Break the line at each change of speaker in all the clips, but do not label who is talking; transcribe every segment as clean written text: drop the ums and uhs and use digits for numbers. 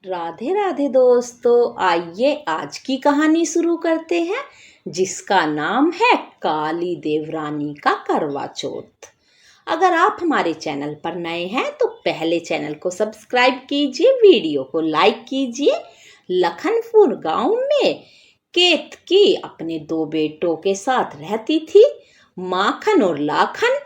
राधे राधे दोस्तों, आइए आज की कहानी शुरू करते हैं जिसका नाम है काली देवरानी का करवा चौथ। अगर आप हमारे चैनल पर नए हैं तो पहले चैनल को सब्सक्राइब कीजिए, वीडियो को लाइक कीजिए। लखनपुर गांव में केतकी अपने दो बेटों के साथ रहती थी, माखन और लाखन।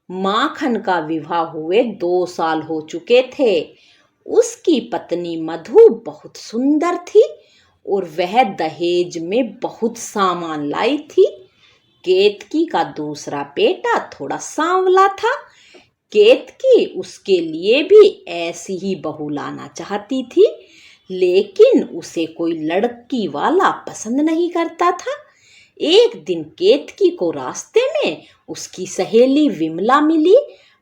माखन का विवाह हुए 2 साल हो चुके थे। उसकी पत्नी मधु बहुत सुंदर थी और वह दहेज में बहुत सामान लाई थी। केतकी का दूसरा बेटा थोड़ा सांवला था। केतकी उसके लिए भी ऐसी ही बहू लाना चाहती थी, लेकिन उसे कोई लड़की वाला पसंद नहीं करता था। एक दिन केतकी को रास्ते में उसकी सहेली विमला मिली।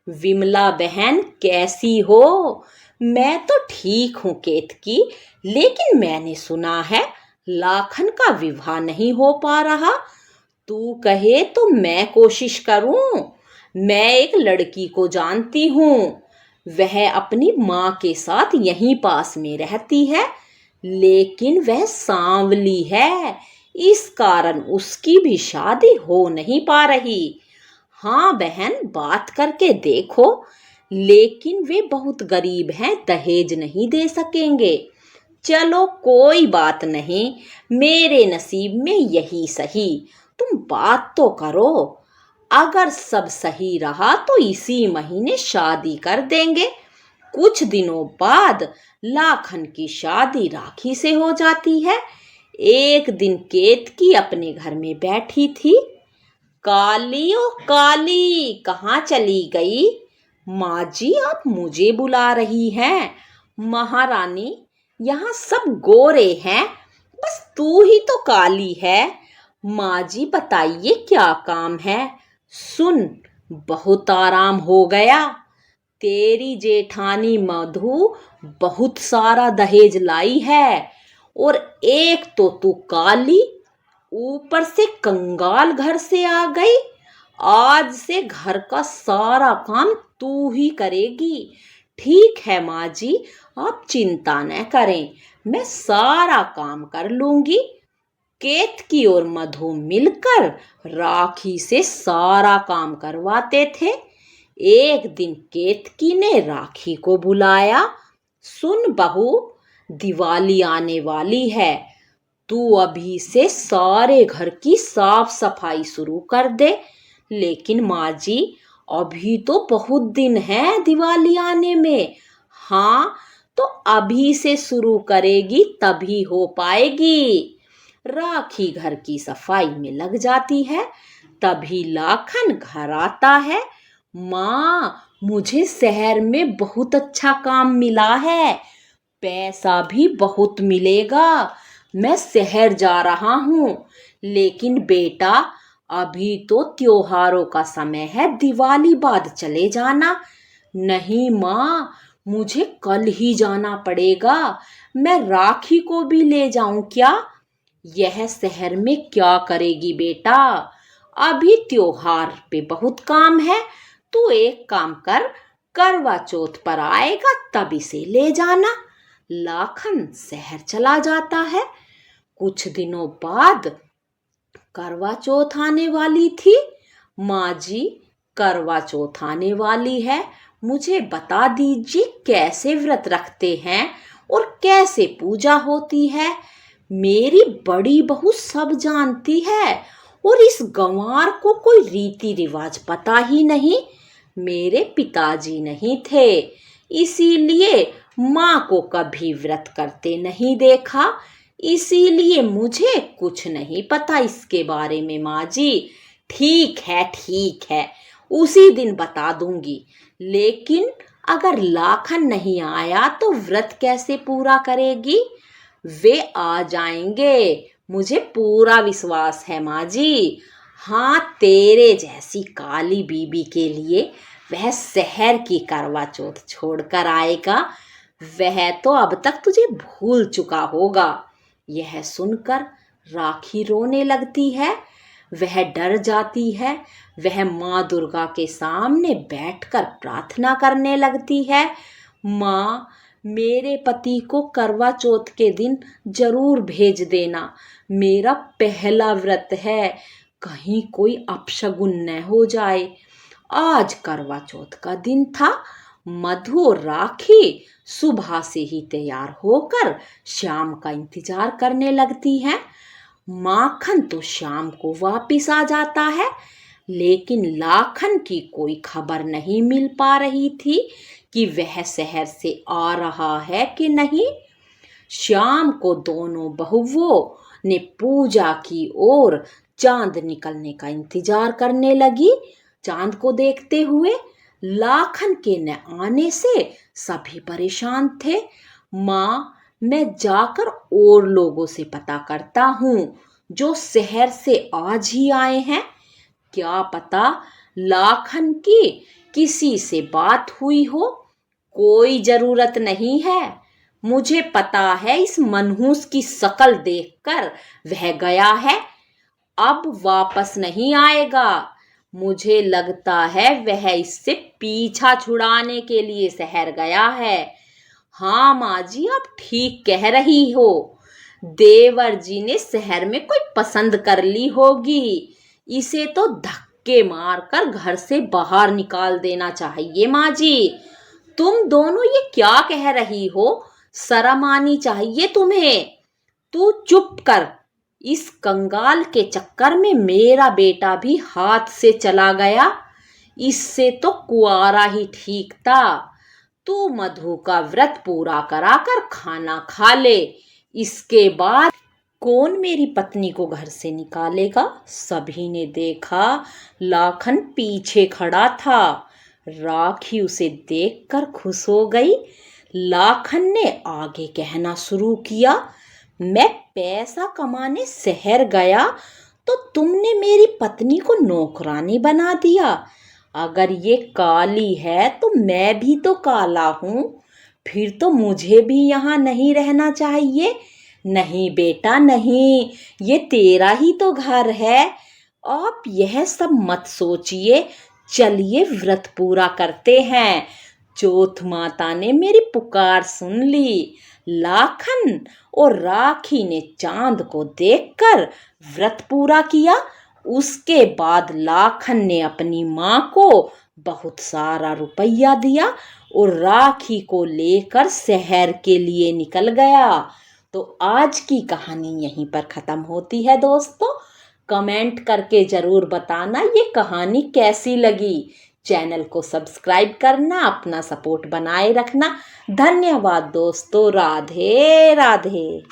विमला बहन, कैसी हो? मैं तो ठीक हूँ केतकी, लेकिन मैंने सुना है लाखन का विवाह नहीं हो पा रहा। तू कहे तो मैं कोशिश करूं। मैं एक लड़की को जानती हूँ, वह अपनी माँ के साथ यहीं पास में रहती है, लेकिन वह सांवली है, इस कारण उसकी भी शादी हो नहीं पा रही। हाँ बहन, बात करके देखो, लेकिन वे बहुत गरीब हैं, दहेज नहीं दे सकेंगे। चलो कोई बात नहीं, मेरे नसीब में यही सही, तुम बात तो करो। अगर सब सही रहा तो इसी महीने शादी कर देंगे। कुछ दिनों बाद लाखन की शादी राखी से हो जाती है। एक दिन केतकी अपने घर में बैठी थी। काली, ओ काली, कहाँ चली गई? माँ जी, आप मुझे बुला रही हैं? महारानी, यहाँ सब गोरे हैं, बस तू ही तो काली है। माँ जी बताइए क्या काम है? सुन, बहुत आराम हो गया। तेरी जेठानी मधु बहुत सारा दहेज लाई है, और एक तो तू काली, ऊपर से कंगाल घर से आ गई। आज से घर का सारा काम तू ही करेगी। ठीक है माँ जी, आप चिंता न करें, मैं सारा काम कर लूंगी। केतकी और मधु मिलकर राखी से सारा काम करवाते थे। एक दिन केतकी ने राखी को बुलाया। सुन बहू, दिवाली आने वाली है, तू अभी से सारे घर की साफ सफाई शुरू कर दे। लेकिन माँ जी, अभी तो बहुत दिन है दिवाली आने में। हाँ, तो अभी से शुरू करेगी तभी हो पाएगी। राखी घर की सफाई में लग जाती है, तभी लाखन घर आता है। माँ, मुझे शहर में बहुत अच्छा काम मिला है, पैसा भी बहुत मिलेगा, मैं शहर जा रहा हूँ। लेकिन बेटा, अभी तो त्योहारों का समय है, दिवाली बाद चले जाना। नहीं माँ, मुझे कल ही जाना पड़ेगा। मैं राखी को भी ले जाऊं क्या? यह शहर में क्या करेगी बेटा? अभी त्योहार पे बहुत काम है। तू एक काम कर, करवा चौथ पर आएगा तब इसे ले जाना। लाखन शहर चला जाता है। कुछ दिनों बाद करवा चौथ आने वाली थी। माँ जी, करवा चौथ आने वाली है, मुझे बता दीजिए कैसे व्रत रखते हैं और कैसे पूजा होती है। मेरी बड़ी बहू सब जानती है, और इस गंवार को कोई रीति रिवाज पता ही नहीं। मेरे पिताजी नहीं थे, इसीलिए माँ को कभी व्रत करते नहीं देखा, इसीलिए मुझे कुछ नहीं पता इसके बारे में। माँ जी, ठीक है, उसी दिन बता दूंगी। लेकिन अगर लाखन नहीं आया तो व्रत कैसे पूरा करेगी? वे आ जाएंगे, मुझे पूरा विश्वास है माँ जी। हाँ, तेरे जैसी काली बीबी के लिए वह शहर की करवा चौथ छोड़कर आएगा। वह तो अब तक तुझे भूल चुका होगा। यह सुनकर राखी रोने लगती है। वह डर जाती है। वह माँ दुर्गा के सामने बैठकर प्रार्थना करने लगती है। माँ, मेरे पति को करवा चौथ के दिन जरूर भेज देना। मेरा पहला व्रत है, कहीं कोई अपशगुन न हो जाए। आज करवा चौथ का दिन था। मधु और राखी सुबह से ही तैयार होकर श्याम का इंतजार करने लगती हैं। माखन तो शाम को वापिस आ जाता है, लेकिन लाखन की कोई खबर नहीं मिल पा रही थी कि वह शहर से आ रहा है कि नहीं। शाम को दोनों बहुओं ने पूजा की और चांद निकलने का इंतजार करने लगी। चांद को देखते हुए लाखन के न आने से सभी परेशान थे। माँ, मैं जाकर और लोगों से पता करता हूँ जो शहर से आज ही आए हैं। क्या पता लाखन की किसी से बात हुई हो। कोई जरूरत नहीं है, मुझे पता है इस मनहूस की शक्ल देखकर वह गया है, अब वापस नहीं आएगा। मुझे लगता है वह इससे पीछा छुड़ाने के लिए शहर गया है। हाँ माँ जी, आप ठीक कह रही हो। देवर जी ने शहर में कोई पसंद कर ली होगी। इसे तो धक्के मारकर घर से बाहर निकाल देना चाहिए। माँ जी, तुम दोनों ये क्या कह रही हो? शर्म आनी चाहिए तुम्हें। तू चुप कर। इस कंगाल के चक्कर में मेरा बेटा भी हाथ से चला गया। इससे तो कुआरा ही ठीक था। तू मधु का व्रत पूरा कराकर खाना खा ले, इसके बाद कौन मेरी पत्नी को घर से निकालेगा। सभी ने देखा लाखन पीछे खड़ा था। राखी उसे देखकर खुश हो गई। लाखन ने आगे कहना शुरू किया, मैं पैसा कमाने शहर गया तो तुमने मेरी पत्नी को नौकरानी बना दिया। अगर ये काली है तो मैं भी तो काला हूँ, फिर तो मुझे भी यहाँ नहीं रहना चाहिए। नहीं बेटा नहीं, ये तेरा ही तो घर है। आप यह सब मत सोचिए, चलिए व्रत पूरा करते हैं। चौथ माता ने मेरी पुकार सुन ली। लाखन और राखी ने चांद को देखकर व्रत पूरा किया। उसके बाद लाखन ने अपनी माँ को बहुत सारा रुपया दिया और राखी को लेकर शहर के लिए निकल गया। तो आज की कहानी यहीं पर ख़त्म होती है दोस्तों। कमेंट करके ज़रूर बताना ये कहानी कैसी लगी। चैनल को सब्सक्राइब करना, अपना सपोर्ट बनाए रखना। धन्यवाद दोस्तों। राधे राधे।